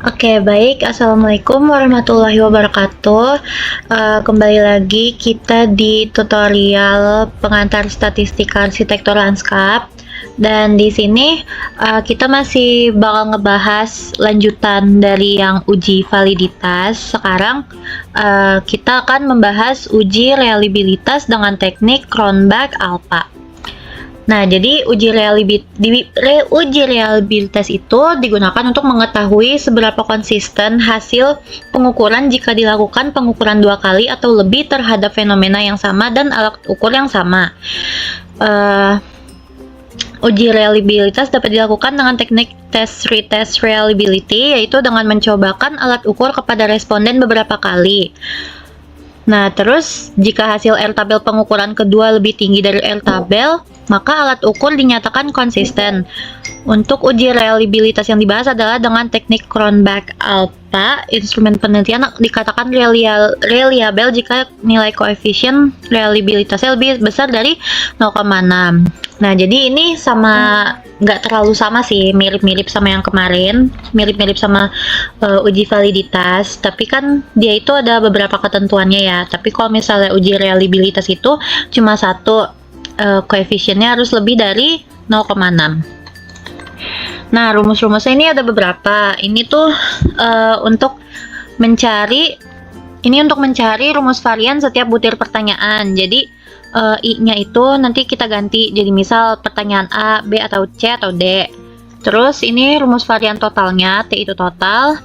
Oke, baik. Assalamualaikum warahmatullahi wabarakatuh. Kembali lagi kita di tutorial pengantar statistik arsitektur lanskap. Dan di sini kita masih bakal ngebahas lanjutan dari yang uji validitas. Sekarang kita akan membahas uji reliabilitas dengan teknik Cronbach-Alpha. Nah, jadi uji reliabilitas itu digunakan untuk mengetahui seberapa konsisten hasil pengukuran jika dilakukan pengukuran 2 kali atau lebih terhadap fenomena yang sama dan alat ukur yang sama. Uji reliabilitas dapat dilakukan dengan teknik test-retest reliability, yaitu dengan mencobakan alat ukur kepada responden beberapa kali. Nah, terus jika hasil R-tabel pengukuran kedua lebih tinggi dari R-tabel, maka alat ukur dinyatakan konsisten. Untuk uji reliabilitas yang dibahas adalah dengan teknik Cronbach-Alpha. Instrumen penelitian dikatakan reliable jika nilai koefisien reliabilitasnya lebih besar dari 0,6. Nah, jadi ini nggak terlalu sama sih, mirip-mirip sama yang kemarin, mirip-mirip sama uji validitas, tapi kan dia itu ada beberapa ketentuannya ya. Tapi kalau misalnya uji reliabilitas itu cuma satu, koefisiennya harus lebih dari 0,6. Nah, rumus-rumusnya ini ada beberapa. Ini tuh untuk mencari rumus varian setiap butir pertanyaan. Jadi I-nya itu nanti kita ganti jadi misal pertanyaan A, B, atau C, atau D. Terus ini rumus varian totalnya, T itu total.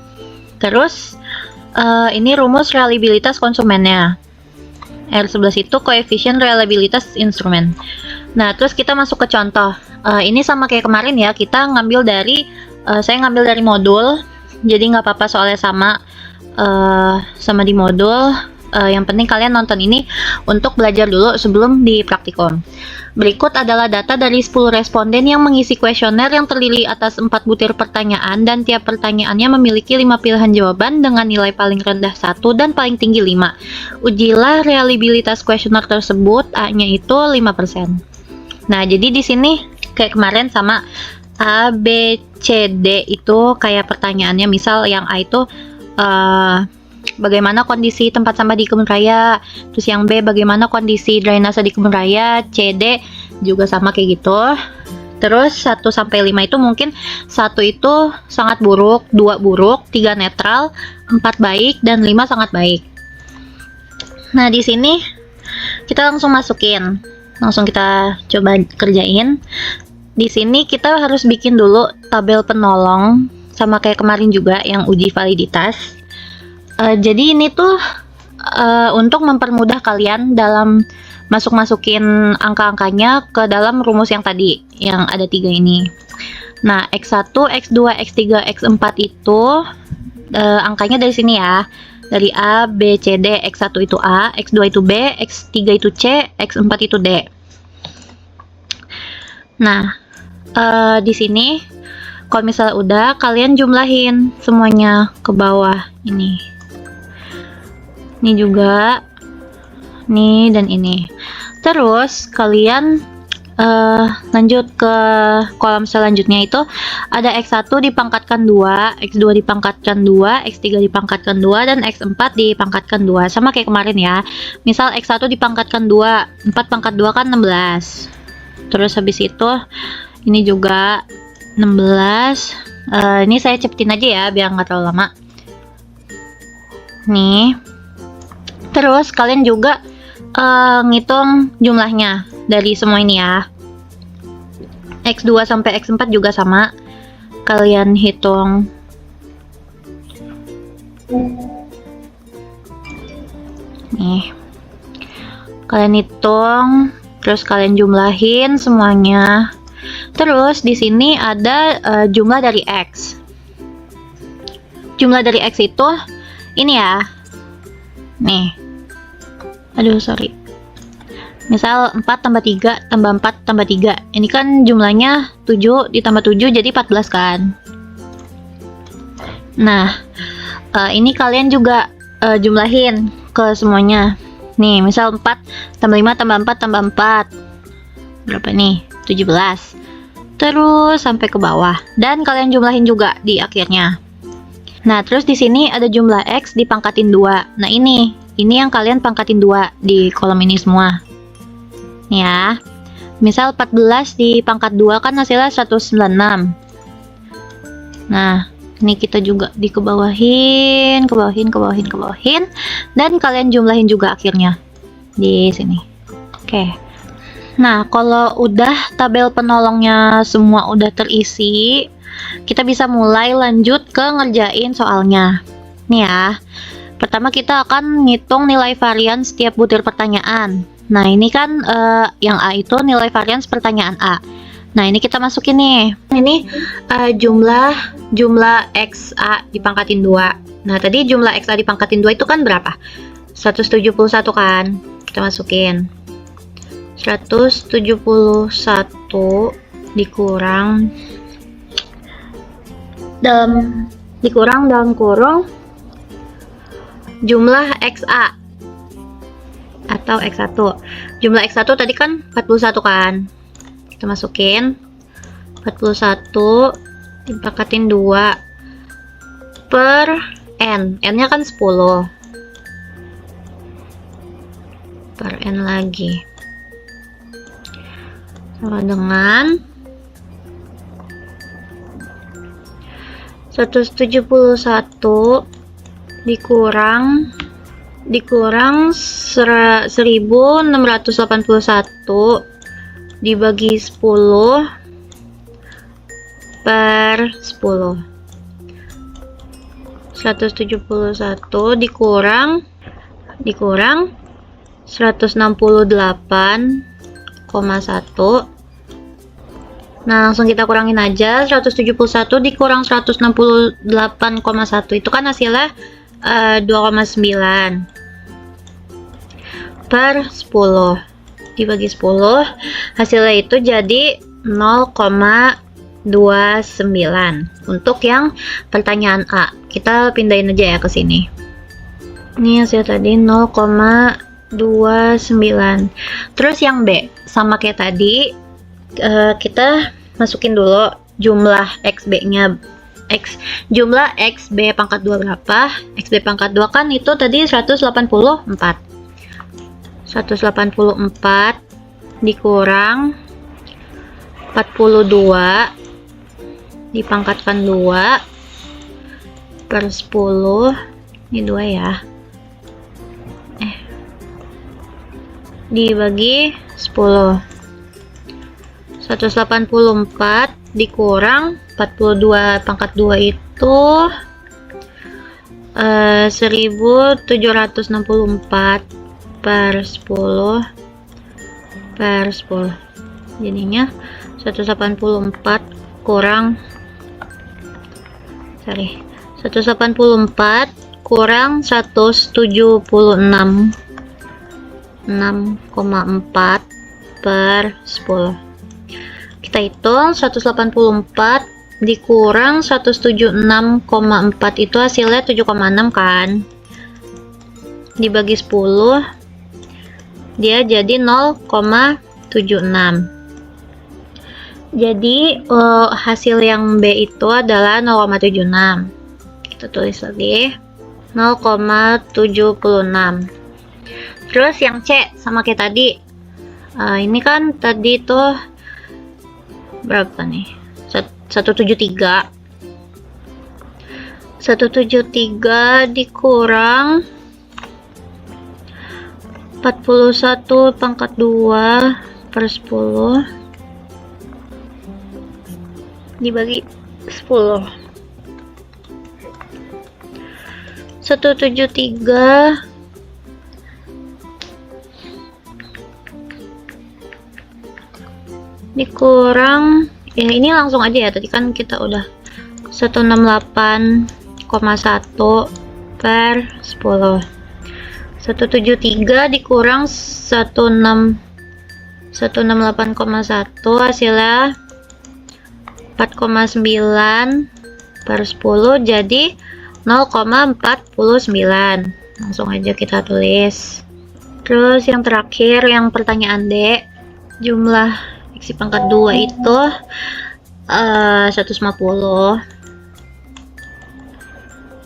Terus ini rumus reliabilitas konsumennya. R11 itu koefisien reliabilitas instrumen. Nah, terus kita masuk ke contoh. Ini sama kayak kemarin ya, kita ngambil dari saya ngambil dari modul, jadi nggak apa-apa soalnya sama di modul. Yang penting kalian nonton ini untuk belajar dulu sebelum di praktikum. Berikut adalah data dari 10 responden yang mengisi kuesioner yang terdiri atas 4 butir pertanyaan dan tiap pertanyaannya memiliki 5 pilihan jawaban dengan nilai paling rendah 1 dan paling tinggi 5. Ujilah reliabilitas kuesioner tersebut, A-nya itu 5%. Nah, jadi di sini kayak kemarin sama A, B, C, D itu kayak pertanyaannya, misal yang A itu bagaimana kondisi tempat sampah di kebun raya, terus yang B bagaimana kondisi drainase di kebun raya, C, D juga sama kayak gitu. Terus 1 sampai 5 itu mungkin 1 itu sangat buruk, 2 buruk, 3 netral, 4 baik, dan 5 sangat baik. Nah, di sini kita langsung masukin. Langsung kita coba kerjain. Di sini kita harus bikin dulu tabel penolong sama kayak kemarin juga yang uji validitas. Jadi ini tuh untuk mempermudah kalian dalam masukin angka-angkanya ke dalam rumus yang tadi, yang ada 3 ini. Nah, X1, X2, X3, X4 itu angkanya dari sini ya. Dari A, B, C, D. X1 itu A, X2 itu B, X3 itu C, X4 itu D. Nah, di sini kalau misalnya udah, kalian jumlahin semuanya ke bawah ini. Ini juga, nih, dan ini. Terus kalian lanjut ke kolom selanjutnya, itu ada X1 dipangkatkan 2, X2 dipangkatkan 2, X3 dipangkatkan 2, dan X4 dipangkatkan 2. Sama kayak kemarin ya. Misal X1 dipangkatkan 2, 4 pangkat 2 kan 16. Terus habis itu ini juga 16. Ini saya cepetin aja ya biar nggak terlalu lama. Nih. Terus kalian juga ngitung jumlahnya dari semua ini ya. X2 sampai X4 juga sama. Kalian hitung. Nih. Kalian hitung, terus kalian jumlahin semuanya. Terus di sini ada jumlah dari X. Jumlah dari X itu ini ya. Nih. Aduh, sorry. Misal 4 tambah 3 tambah 4 tambah 3. Ini kan jumlahnya 7 ditambah 7 jadi 14 kan. Nah, ini kalian juga jumlahin ke semuanya. Nih, misal 4 tambah 5 tambah 4 tambah 4. Berapa nih? 17. Terus sampai ke bawah. Dan kalian jumlahin juga di akhirnya. Nah, terus di sini ada jumlah X dipangkatin 2. Nah, ini yang kalian pangkatin 2 di kolom ini semua. Nih ya. Misal 14 dipangkat 2 kan hasilnya 196. Nah, ini kita juga dikebawahin, kebawahin. Dan kalian jumlahin juga akhirnya di sini. Oke. Nah, kalau udah tabel penolongnya semua udah terisi, kita bisa mulai lanjut ke ngerjain soalnya. Nih ya. Pertama kita akan ngitung nilai varian setiap butir pertanyaan. Nah, ini kan yang A itu nilai varian pertanyaan A. Nah, ini kita masukin nih. Ini jumlah XA dipangkatin 2. Nah, tadi jumlah XA dipangkatin 2 itu kan berapa? 171 kan? Kita masukin. 171 dikurang dalam kurung jumlah XA atau X1. Jumlah X1 tadi kan 41 kan? Kita masukin 41 dipangkatin 2 per N. N-nya kan 10. Per N lagi. Sama dengan 171 dikurang 1681 dibagi 10 per 10. 171 dikurang 168,1. Nah, langsung kita kurangin aja. 171 dikurang 168,1 itu kan hasilnya 2,9 per 10 dibagi 10, hasilnya itu jadi 0,29 untuk yang pertanyaan A. Kita pindahin aja ya ke sini. Ini hasil tadi 0,29. Terus yang B sama kayak tadi, kita masukin dulu jumlah XB-nya. Jumlah XB pangkat 2 berapa? XB pangkat 2 kan itu tadi 184. 184 dikurang 42 dipangkatkan 2 per 10. Ini 2 ya. Dibagi 10. 184 dikurang 42 pangkat 2 itu 1764 per 10 jadinya 184 kurang 184 kurang 176 6,4 per 10. Kita hitung 184 dikurang 176,4 itu hasilnya 7,6 kan, dibagi 10 dia jadi 0,76. Jadi hasil yang B itu adalah 0,76. Kita tulis lagi 0,76. Terus yang C sama kayak tadi. Ini kan tadi tuh berapa nih? 173. 173 dikurang 41 pangkat 2 per 10 dibagi 10. 173 dikurang, ya ini langsung aja ya, tadi kan kita udah 168,1 per 10. 173 dikurang 168,1 hasilnya 4,9 per 10 jadi 0,49. Langsung aja kita tulis. Terus yang terakhir yang pertanyaan D, jumlah X pangkat 2 itu 150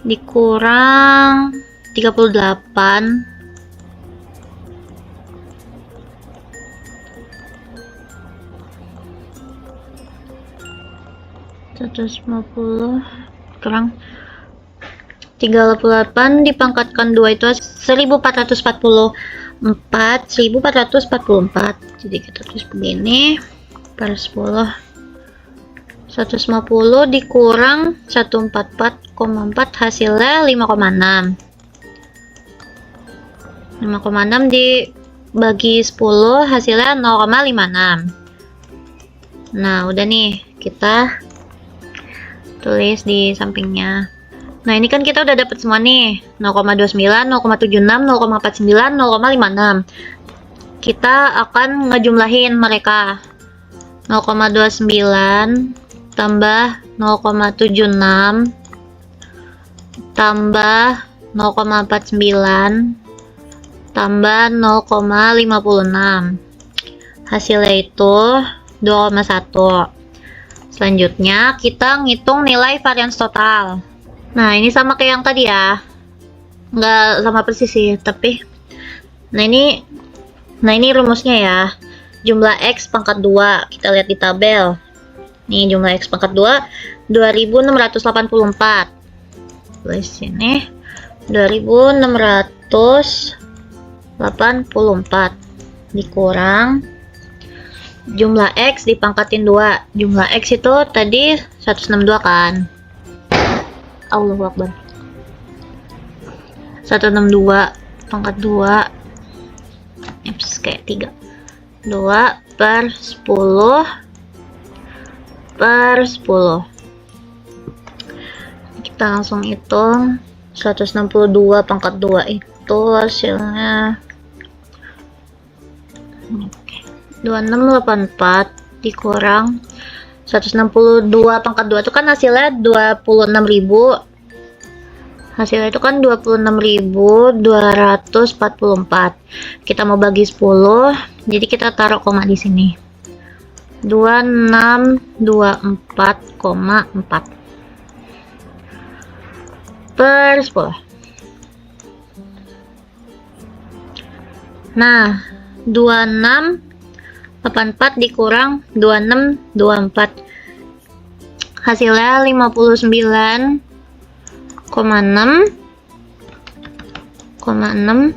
dikurang 38 150 kurang 38 dipangkatkan 2 itu 1444. Jadi kita tulis begini per 10. 150 dikurang 144,4 hasilnya 5,6. 5,6 dibagi 10 hasilnya 0,56. Nah, udah nih, kita tulis di sampingnya. Nah, ini kan kita udah dapat semua nih. 0,29, 0,76, 0,49, 0,56. Kita akan ngejumlahin mereka. 0,29 tambah 0,76 tambah 0,49 tambah 0,56. Hasilnya itu 2,1. Selanjutnya kita ngitung nilai varians total. Nah, ini sama kayak yang tadi ya. Nggak sama persis sih, tapi nah ini rumusnya ya. Jumlah X pangkat 2, kita lihat di tabel. Nih jumlah X pangkat 2 2684. Tulis sini 2684 dikurang jumlah X dipangkatin 2. Jumlah X itu tadi 162 kan. Allahu Akbar. 162 pangkat 2 kayak 3. 2 per 10 per 10. Kita langsung hitung 162 pangkat 2 itu hasilnya 2684 dikurang 162 pangkat 2 itu kan hasilnya 26.000. Hasilnya itu kan 26.244. Kita mau bagi 10, jadi kita taruh koma di sini. 2624,4 per 10. Nah, 2684 dikurang 2624. Hasilnya 59,6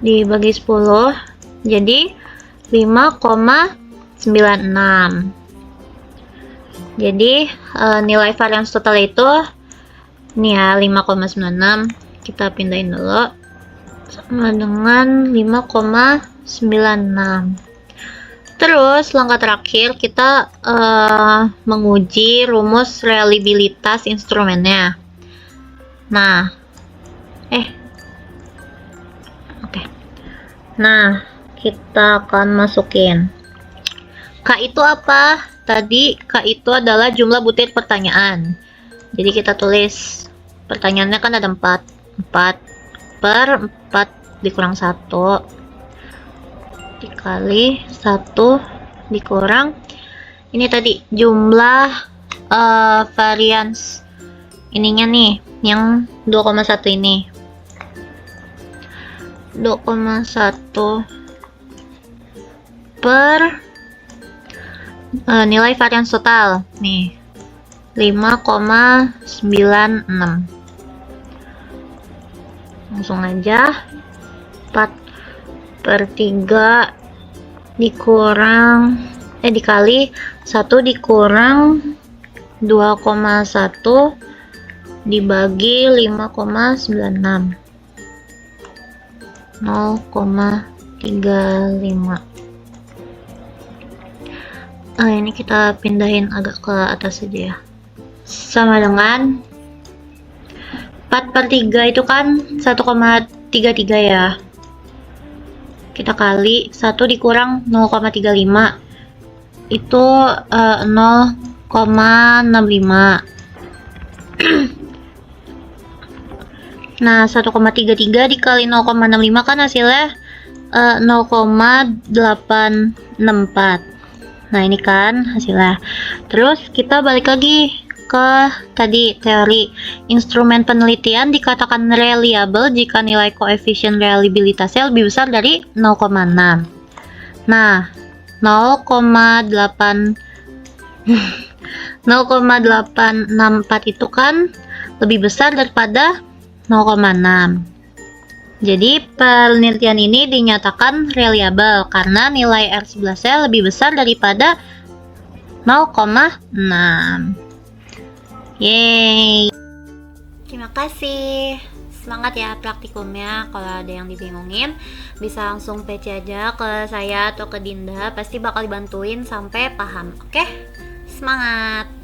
dibagi 10 jadi 5,96. Jadi nilai varians total itu ini ya 5,96. Kita pindahin dulu sama dengan 5,96. Terus langkah terakhir kita menguji rumus reliabilitas instrumennya. Nah, oke. Nah, kita akan masukin K itu apa? Tadi K itu adalah jumlah butir pertanyaan. Jadi kita tulis pertanyaannya kan ada 4. 4 per 4 dikurang 1 dikali 1 dikurang ini tadi jumlah varians ininya nih yang 2,1 ini 2,1 per nilai varians total nih 5,96. Langsung aja 4 per 3 dikurang dikali 1 dikurang 2,1 dibagi 5,96 0,35. Ini kita pindahin agak ke atas aja ya. Sama dengan 4 per 3 itu kan 1,33 ya. Kita kali 1 dikurang 0,35 itu 0,65. Nah 1,33 dikali 0,65 kan hasilnya 0,864. Nah ini kan hasilnya. Terus kita balik lagi ke tadi teori. Instrumen penelitian dikatakan reliable jika nilai koefisien reliabilitasnya lebih besar dari 0,6. Nah, 0,8 0,864 itu kan lebih besar daripada 0,6. Jadi penelitian ini dinyatakan reliable karena nilai R11-nya lebih besar daripada 0,6. Yeay. Terima kasih. Semangat ya praktikumnya. Kalau ada yang dibingungin, bisa langsung PC aja ke saya atau ke Dinda. Pasti bakal dibantuin sampai paham. Oke? Semangat.